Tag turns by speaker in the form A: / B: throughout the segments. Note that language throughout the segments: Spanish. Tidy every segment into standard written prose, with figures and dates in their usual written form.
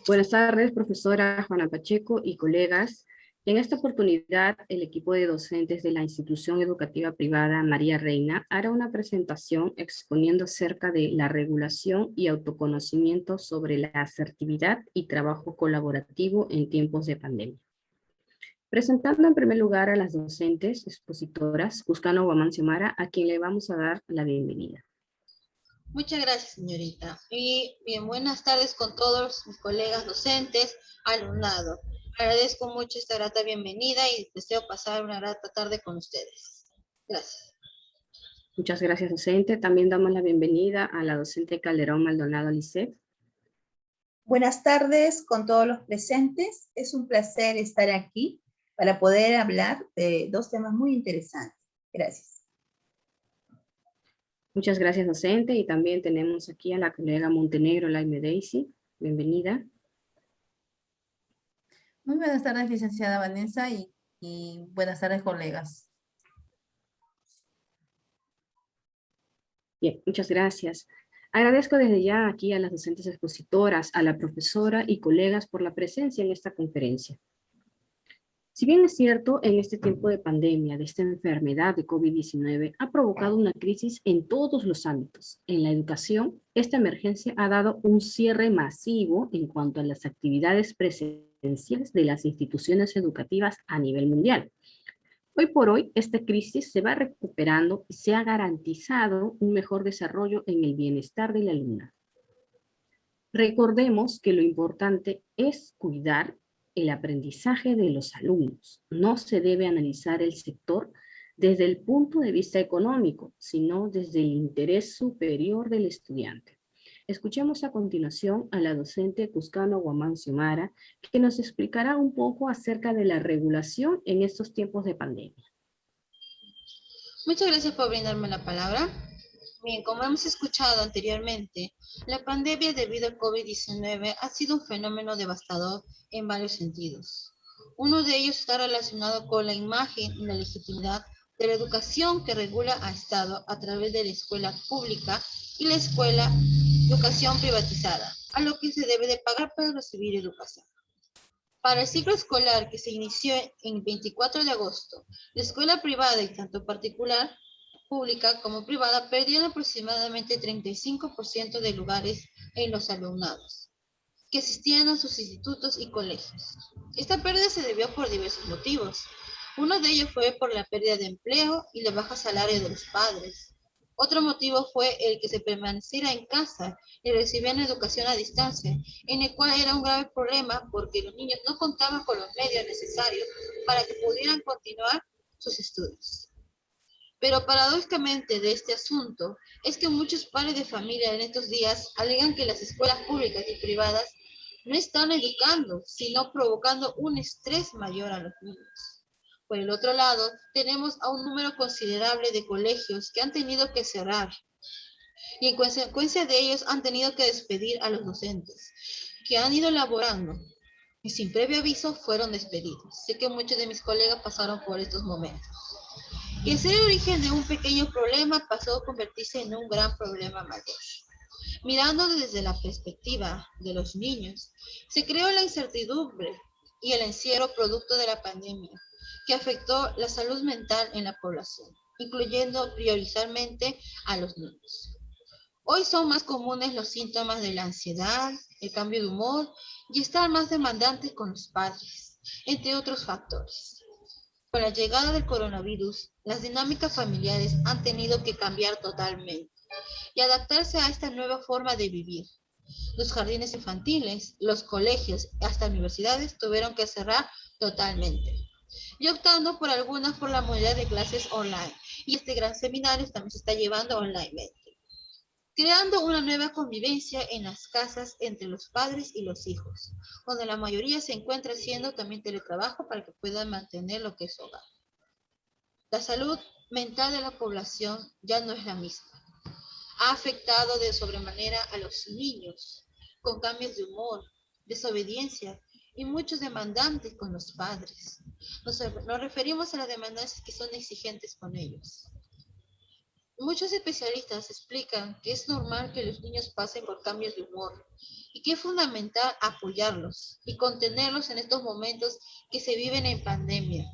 A: Buenas tardes, profesora Juana Pacheco y colegas. En esta oportunidad, el equipo de docentes de la institución educativa privada María Reina hará una presentación exponiendo acerca de la regulación y autoconocimiento sobre la asertividad y trabajo colaborativo en tiempos de pandemia. Presentando en primer lugar a las docentes expositoras, Cuscano Guamán Xiomara, a quien le vamos a dar la bienvenida.
B: Muchas gracias, señorita. Y bien, buenas tardes con todos mis colegas docentes, alumnado. Agradezco mucho esta grata bienvenida y deseo pasar una grata tarde con ustedes. Gracias.
A: Muchas gracias, docente. También damos la bienvenida a la docente Calderón Maldonado Lisset.
C: Buenas tardes con todos los presentes. Es un placer estar aquí para poder hablar de dos temas muy interesantes. Gracias.
A: Muchas gracias, docente. Y también tenemos aquí a la colega Montenegro Laime Daisy. Bienvenida.
D: Muy buenas tardes, licenciada Vanessa, y buenas tardes, colegas.
A: Bien, muchas gracias. Agradezco desde ya aquí a las docentes expositoras, a la profesora y colegas por la presencia en esta conferencia. Si bien es cierto, en este tiempo de pandemia, de esta enfermedad de COVID-19, ha provocado una crisis en todos los ámbitos. En la educación, esta emergencia ha dado un cierre masivo en cuanto a las actividades presenciales de las instituciones educativas a nivel mundial. Hoy por hoy, esta crisis se va recuperando y se ha garantizado un mejor desarrollo en el bienestar del alumnado. Recordemos que lo importante es cuidar el aprendizaje de los alumnos. No se debe analizar el sector desde el punto de vista económico, sino desde el interés superior del estudiante. Escuchemos a continuación a la docente Cuscano Guamán Xiomara, que nos explicará un poco acerca de la regulación en estos tiempos de pandemia.
B: Muchas gracias por brindarme la palabra. Bien, como hemos escuchado anteriormente, la pandemia debido al COVID-19 ha sido un fenómeno devastador en varios sentidos. Uno de ellos está relacionado con la imagen y la legitimidad de la educación que regula a Estado a través de la escuela pública y la escuela educación privatizada, a lo que se debe de pagar para recibir educación. Para el ciclo escolar que se inició en el 24 de agosto, la escuela privada y tanto particular, pública como privada, perdieron aproximadamente 35% de lugares en los alumnados que asistían a sus institutos y colegios. Esta pérdida se debió por diversos motivos. Uno de ellos fue por la pérdida de empleo y la baja salario de los padres. Otro motivo fue el que se permaneciera en casa y recibían educación a distancia, en el cual era un grave problema porque los niños no contaban con los medios necesarios para que pudieran continuar sus estudios. Pero paradójicamente de este asunto es que muchos padres de familia en estos días alegan que las escuelas públicas y privadas no están educando, sino provocando un estrés mayor a los niños. Por el otro lado, tenemos a un número considerable de colegios que han tenido que cerrar y en consecuencia de ellos han tenido que despedir a los docentes que han ido laborando y sin previo aviso fueron despedidos. Sé que muchos de mis colegas pasaron por estos momentos. Y el ser el origen de un pequeño problema pasó a convertirse en un gran problema mayor. Mirando desde la perspectiva de los niños, se creó la incertidumbre y el encierro producto de la pandemia, que afectó la salud mental en la población, incluyendo priorizarmente a los niños. Hoy son más comunes los síntomas de la ansiedad, el cambio de humor y estar más demandantes con los padres, entre otros factores. Con la llegada del coronavirus, las dinámicas familiares han tenido que cambiar totalmente y adaptarse a esta nueva forma de vivir. Los jardines infantiles, los colegios, hasta universidades tuvieron que cerrar totalmente. Y optando por algunas por la modalidad de clases online. Y este gran seminario también se está llevando online, creando una nueva convivencia en las casas entre los padres y los hijos, donde la mayoría se encuentra haciendo también teletrabajo para que puedan mantener lo que es hogar. La salud mental de la población ya no es la misma. Ha afectado de sobremanera a los niños, con cambios de humor, desobediencia y muchos demandantes con los padres. Nos referimos a las demandantes que son exigentes con ellos. Muchos especialistas explican que es normal que los niños pasen por cambios de humor y que es fundamental apoyarlos y contenerlos en estos momentos que se viven en pandemia.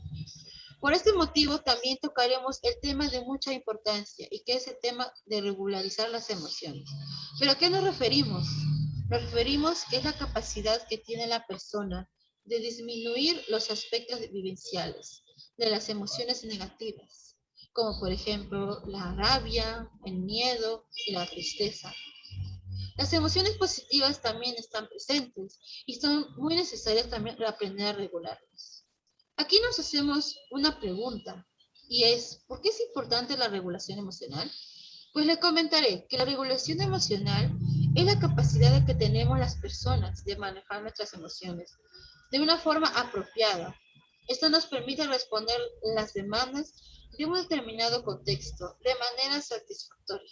B: Por este motivo también tocaremos el tema de mucha importancia y que es el tema de regularizar las emociones. ¿Pero a qué nos referimos? Nos referimos que es la capacidad que tiene la persona de disminuir los aspectos vivenciales de las emociones negativas, como por ejemplo la rabia, el miedo y la tristeza. Las emociones positivas también están presentes y son muy necesarias también para aprender a regularlas. Aquí nos hacemos una pregunta y es, ¿por qué es importante la regulación emocional? Pues le comentaré que la regulación emocional es la capacidad que tenemos las personas de manejar nuestras emociones de una forma apropiada. Esto nos permite responder las demandas de un determinado contexto de manera satisfactoria.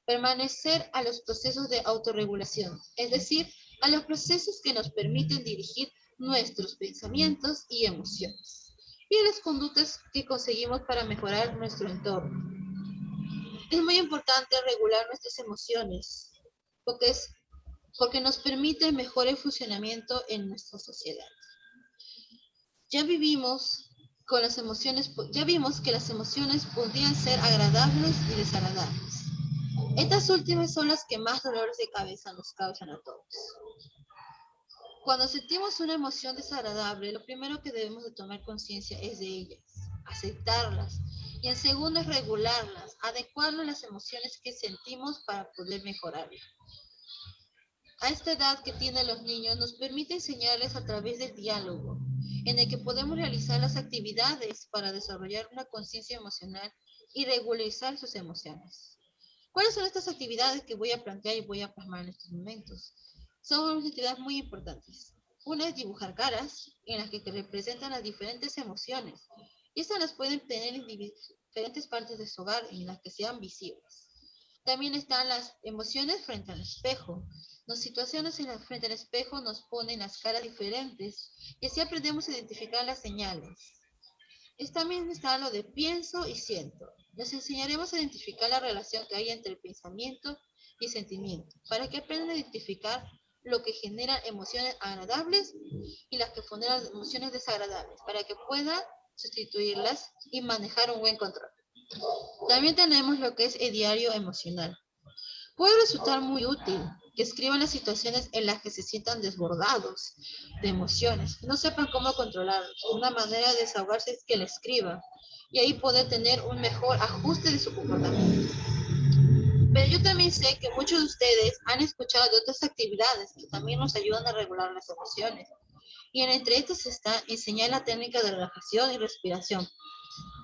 B: Permanecer a los procesos de autorregulación, es decir, a los procesos que nos permiten dirigir nuestros pensamientos y emociones, y a las conductas que conseguimos para mejorar nuestro entorno. Es muy importante regular nuestras emociones, porque nos permite mejor el funcionamiento en nuestra sociedad. Ya vivimos con las emociones, ya vimos que las emociones podrían ser agradables y desagradables. Estas últimas son las que más dolores de cabeza nos causan a todos. Cuando sentimos una emoción desagradable, lo primero que debemos de tomar conciencia es de ellas, aceptarlas, y en segundo es regularlas, adecuarnos a las emociones que sentimos para poder mejorarlas. A esta edad que tienen los niños nos permite enseñarles a través del diálogo, en el que podemos realizar las actividades para desarrollar una conciencia emocional y regularizar sus emociones. ¿Cuáles son estas actividades que voy a plantear y voy a plasmar en estos momentos? Son unas actividades muy importantes. Una es dibujar caras en las que representan las diferentes emociones. Y estas las pueden tener en diferentes partes de su hogar en las que sean visibles. También están las emociones frente al espejo. Las situaciones frente al espejo nos ponen las caras diferentes y así aprendemos a identificar las señales. También está lo de pienso y siento. Les enseñaremos a identificar la relación que hay entre el pensamiento y sentimiento, para que aprendan a identificar lo que genera emociones agradables y las que generan emociones desagradables, para que puedan sustituirlas y manejar un buen control. También tenemos lo que es el diario emocional. Puede resultar muy útil que escriban las situaciones en las que se sientan desbordados de emociones, no sepan cómo controlarlos. Una manera de desahogarse es que la escriban y ahí poder tener un mejor ajuste de su comportamiento. Pero yo también sé que muchos de ustedes han escuchado de otras actividades que también nos ayudan a regular las emociones. Y entre estas está enseñar la técnica de relajación y respiración.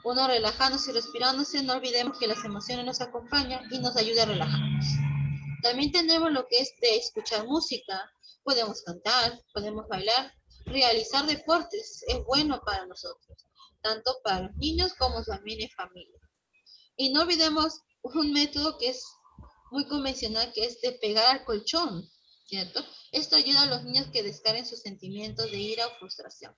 B: Uno relajándose y respirándose, no olvidemos que las emociones nos acompañan y nos ayudan a relajarnos. También tenemos lo que es de escuchar música, podemos cantar, podemos bailar, realizar deportes, es bueno para nosotros, tanto para los niños como también en familia. Y no olvidemos un método que es muy convencional, que es de pegar al colchón, ¿cierto? Esto ayuda a los niños que descarguen sus sentimientos de ira o frustración.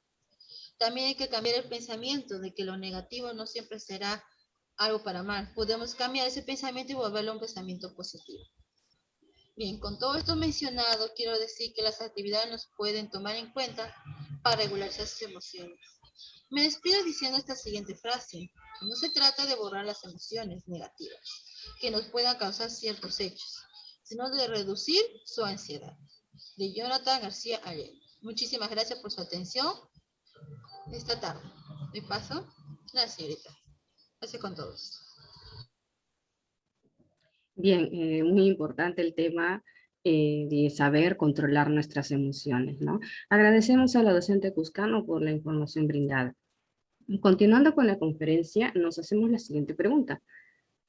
B: También hay que cambiar el pensamiento de que lo negativo no siempre será algo para mal. Podemos cambiar ese pensamiento y volverlo a un pensamiento positivo. Bien, con todo esto mencionado, quiero decir que las actividades nos pueden tomar en cuenta para regularizar sus emociones. Me despido diciendo esta siguiente frase. No se trata de borrar las emociones negativas que nos puedan causar ciertos hechos, sino de reducir su ansiedad. De Jonathan García Allende. Muchísimas gracias por su atención esta tarde. De paso, la señorita. Gracias con todos.
A: Bien, muy importante el tema de saber controlar nuestras emociones, ¿no? Agradecemos a la docente Cuscano por la información brindada. Continuando con la conferencia, nos hacemos la siguiente pregunta.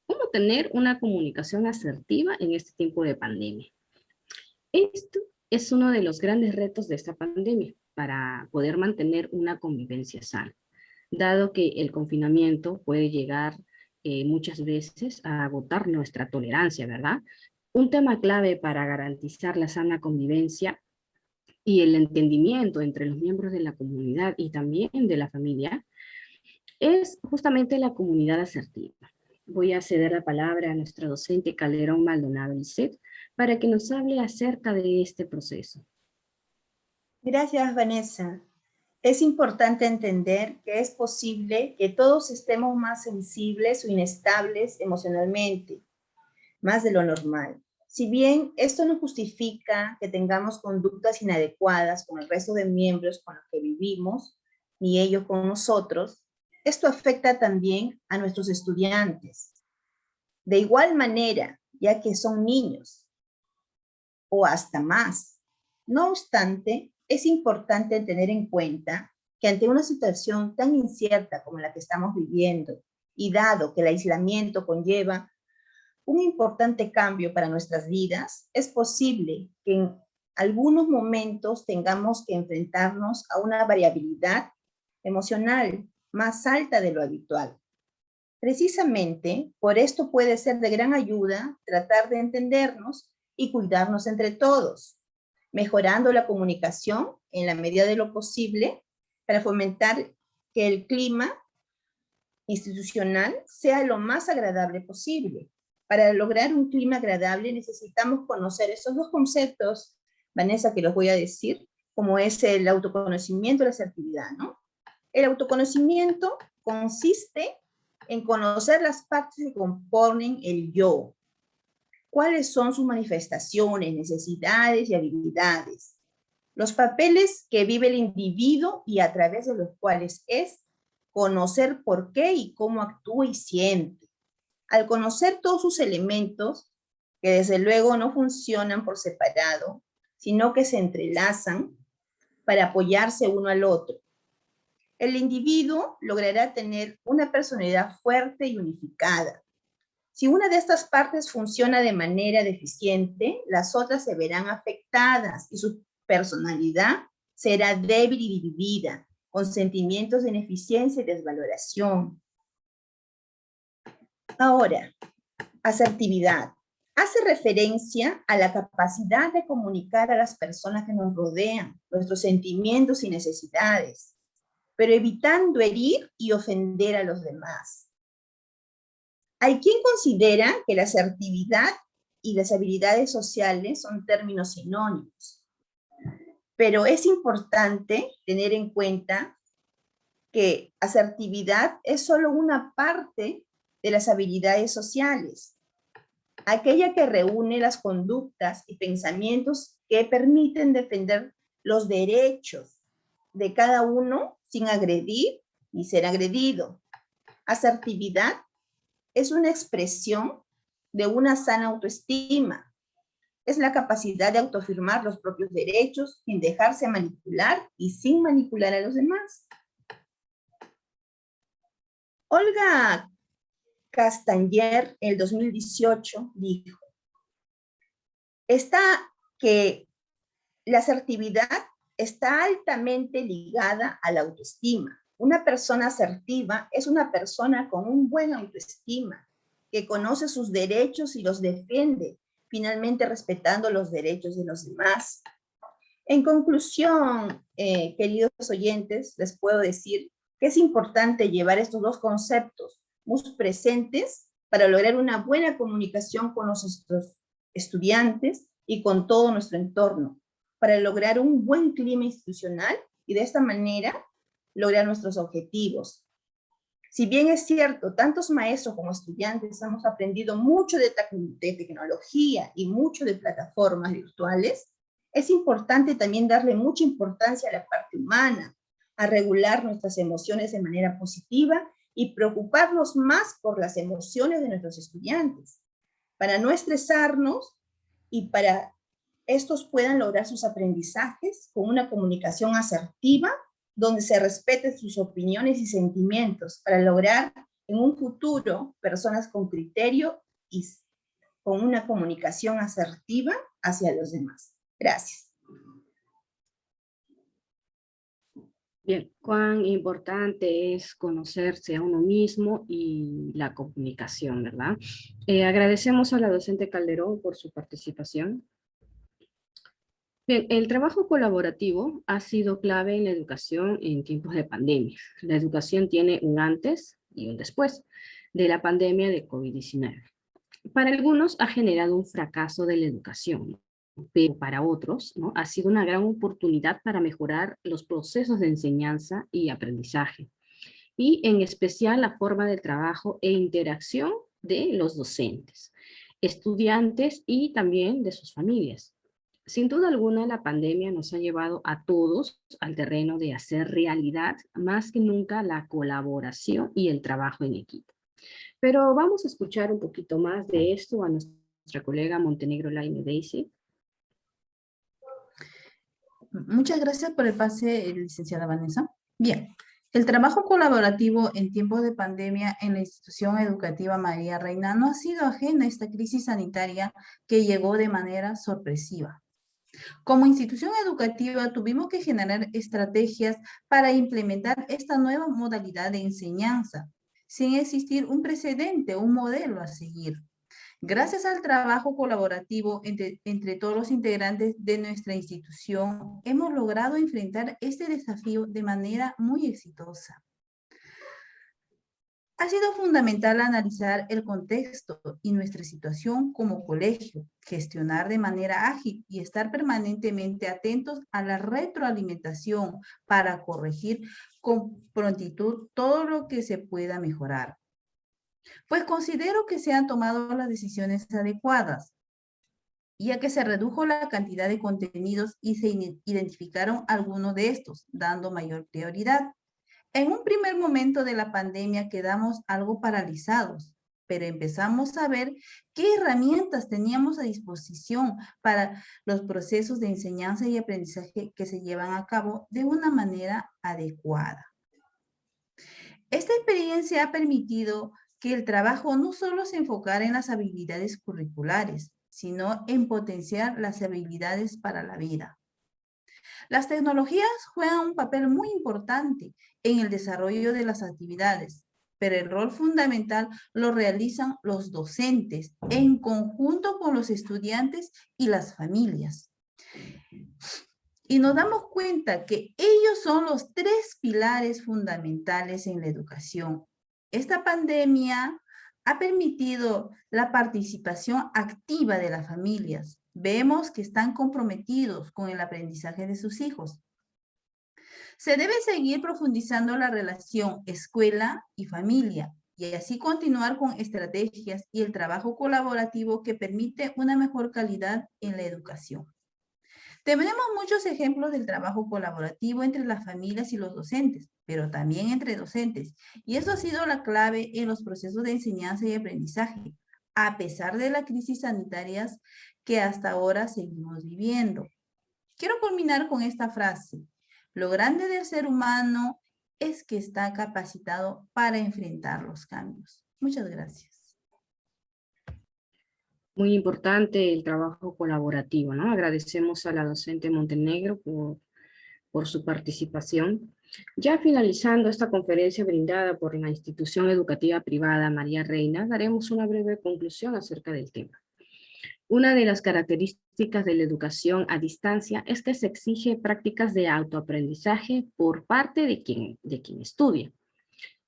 A: ¿Cómo tener una comunicación asertiva en este tiempo de pandemia? Esto es uno de los grandes retos de esta pandemia para poder mantener una convivencia sana, dado que el confinamiento puede llegar muchas veces a agotar nuestra tolerancia, ¿verdad? Un tema clave para garantizar la sana convivencia y el entendimiento entre los miembros de la comunidad y también de la familia es justamente la comunidad asertiva. voy a ceder la palabra a nuestra docente Calderón Maldonado Lisset para que nos hable acerca de este proceso.
C: Gracias, Vanessa. Es importante entender que es posible que todos estemos más sensibles o inestables emocionalmente, más de lo normal. Si bien esto no justifica que tengamos conductas inadecuadas con el resto de miembros con los que vivimos, ni ellos con nosotros, esto afecta también a nuestros estudiantes. De igual manera, ya que son niños, o hasta más. No obstante, es importante tener en cuenta que ante una situación tan incierta como la que estamos viviendo, y dado que el aislamiento conlleva un importante cambio para nuestras vidas, es posible que en algunos momentos tengamos que enfrentarnos a una variabilidad emocional más alta de lo habitual. Precisamente, por esto puede ser de gran ayuda tratar de entendernos y cuidarnos entre todos, mejorando la comunicación en la medida de lo posible para fomentar que el clima institucional sea lo más agradable posible. Para lograr un clima agradable necesitamos conocer esos dos conceptos, Vanessa, que los voy a decir, como es el autoconocimiento y la asertividad, ¿no? El autoconocimiento consiste en conocer las partes que componen el yo. ¿Cuáles son sus manifestaciones, necesidades y habilidades? Los papeles que vive el individuo y a través de los cuales es conocer por qué y cómo actúa y siente. Al conocer todos sus elementos, que desde luego no funcionan por separado, sino que se entrelazan para apoyarse uno al otro, el individuo logrará tener una personalidad fuerte y unificada. Si una de estas partes funciona de manera deficiente, las otras se verán afectadas y su personalidad será débil y dividida, con sentimientos de ineficiencia y desvaloración. Ahora, asertividad. Hace referencia a la capacidad de comunicar a las personas que nos rodean nuestros sentimientos y necesidades, pero evitando herir y ofender a los demás. Hay quien considera que la asertividad y las habilidades sociales son términos sinónimos, pero es importante tener en cuenta que asertividad es solo una parte de las habilidades sociales, aquella que reúne las conductas y pensamientos que permiten defender los derechos de cada uno sin agredir ni ser agredido. Asertividad es una expresión de una sana autoestima. Es la capacidad de autoafirmar los propios derechos sin dejarse manipular y sin manipular a los demás. Olga Castañer, en el 2018, dijo que la asertividad está altamente ligada a la autoestima. Una persona asertiva es una persona con un buen autoestima, que conoce sus derechos y los defiende, finalmente respetando los derechos de los demás. En conclusión, queridos oyentes, les puedo decir que es importante llevar estos dos conceptos muy presentes para lograr una buena comunicación con nuestros estudiantes y con todo nuestro entorno, para lograr un buen clima institucional y de esta manera lograr nuestros objetivos. Si bien es cierto, tantos maestros como estudiantes hemos aprendido mucho de tecnología y mucho de plataformas virtuales, es importante también darle mucha importancia a la parte humana, a regular nuestras emociones de manera positiva y preocuparnos más por las emociones de nuestros estudiantes, para no estresarnos y para estos puedan lograr sus aprendizajes con una comunicación asertiva, donde se respeten sus opiniones y sentimientos, para lograr en un futuro personas con criterio y con una comunicación asertiva hacia los demás. Gracias.
A: Bien, cuán importante es conocerse a uno mismo y la comunicación, ¿verdad? Agradecemos a la docente Calderón por su participación. Bien, el trabajo colaborativo ha sido clave en la educación en tiempos de pandemia. La educación tiene un antes y un después. de la pandemia de COVID-19. Para algunos ha generado un fracaso de la educación, pero para otros, ¿no?, ha sido una gran oportunidad para mejorar los procesos de enseñanza y aprendizaje, y en especial la forma de trabajo e interacción de los docentes, estudiantes y también de sus familias. Sin duda alguna, la pandemia nos ha llevado a todos al terreno de hacer realidad más que nunca la colaboración y el trabajo en equipo. Pero vamos a escuchar un poquito más de esto a nuestra colega Montenegro Laine Daisy.
D: Muchas gracias por el pase, licenciada Vanessa. Bien, el trabajo colaborativo en tiempos de pandemia en la institución educativa María Reina no ha sido ajena a esta crisis sanitaria que llegó de manera sorpresiva. Como institución educativa tuvimos que generar estrategias para implementar esta nueva modalidad de enseñanza, sin existir un precedente o un modelo a seguir. Gracias al trabajo colaborativo entre todos los integrantes de nuestra institución, hemos logrado enfrentar este desafío de manera muy exitosa. Ha sido fundamental analizar el contexto y nuestra situación como colegio, gestionar de manera ágil y estar permanentemente atentos a la retroalimentación para corregir con prontitud todo lo que se pueda mejorar. Pues considero que se han tomado las decisiones adecuadas, ya que se redujo la cantidad de contenidos y se identificaron algunos de estos, dando mayor prioridad. En un primer momento de la pandemia quedamos algo paralizados, pero empezamos a ver qué herramientas teníamos a disposición para los procesos de enseñanza y aprendizaje que se llevan a cabo de una manera adecuada. Esta experiencia ha permitido que el trabajo no solo se enfocara en las habilidades curriculares, sino en potenciar las habilidades para la vida. Las tecnologías juegan un papel muy importante en el desarrollo de las actividades, pero el rol fundamental lo realizan los docentes en conjunto con los estudiantes y las familias. Y nos damos cuenta que ellos son los tres pilares fundamentales en la educación. Esta pandemia ha permitido la participación activa de las familias. Vemos que están comprometidos con el aprendizaje de sus hijos. Se debe seguir profundizando la relación escuela y familia y así continuar con estrategias y el trabajo colaborativo que permite una mejor calidad en la educación. Tenemos muchos ejemplos del trabajo colaborativo entre las familias y los docentes, pero también entre docentes. Y eso ha sido la clave en los procesos de enseñanza y aprendizaje, a pesar de las crisis sanitarias que hasta ahora seguimos viviendo. Quiero culminar con esta frase. Lo grande del ser humano es que está capacitado para enfrentar los cambios. Muchas gracias.
A: Muy importante el trabajo colaborativo, ¿no? Agradecemos a la docente Montenegro por su participación. Ya finalizando esta conferencia brindada por la institución educativa privada María Reina, daremos una breve conclusión acerca del tema. Una de las características de la educación a distancia es que se exige prácticas de autoaprendizaje por parte de quien estudia.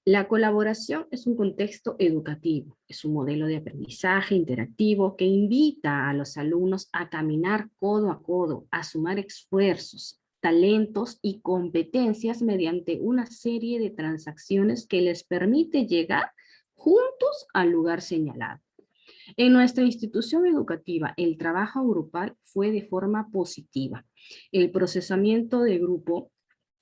A: La colaboración es un contexto educativo, es un modelo de aprendizaje interactivo que invita a los alumnos a caminar codo a codo, a sumar esfuerzos, talentos y competencias mediante una serie de transacciones que les permite llegar juntos al lugar señalado. En nuestra institución educativa, el trabajo grupal fue de forma positiva. El procesamiento de grupo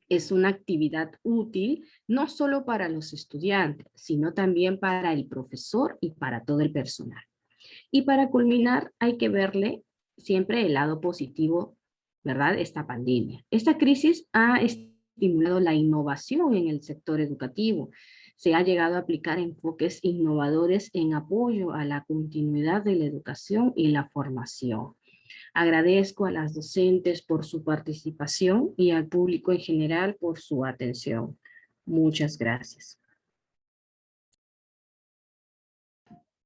A: es una actividad útil no solo para los estudiantes, sino también para el profesor y para todo el personal. Y para culminar, hay que verle siempre el lado positivo, ¿verdad? Esta pandemia. Esta crisis ha estimulado la innovación en el sector educativo. Se ha llegado a aplicar enfoques innovadores en apoyo a la continuidad de la educación y la formación. Agradezco a las docentes por su participación y al público en general por su atención. Muchas gracias.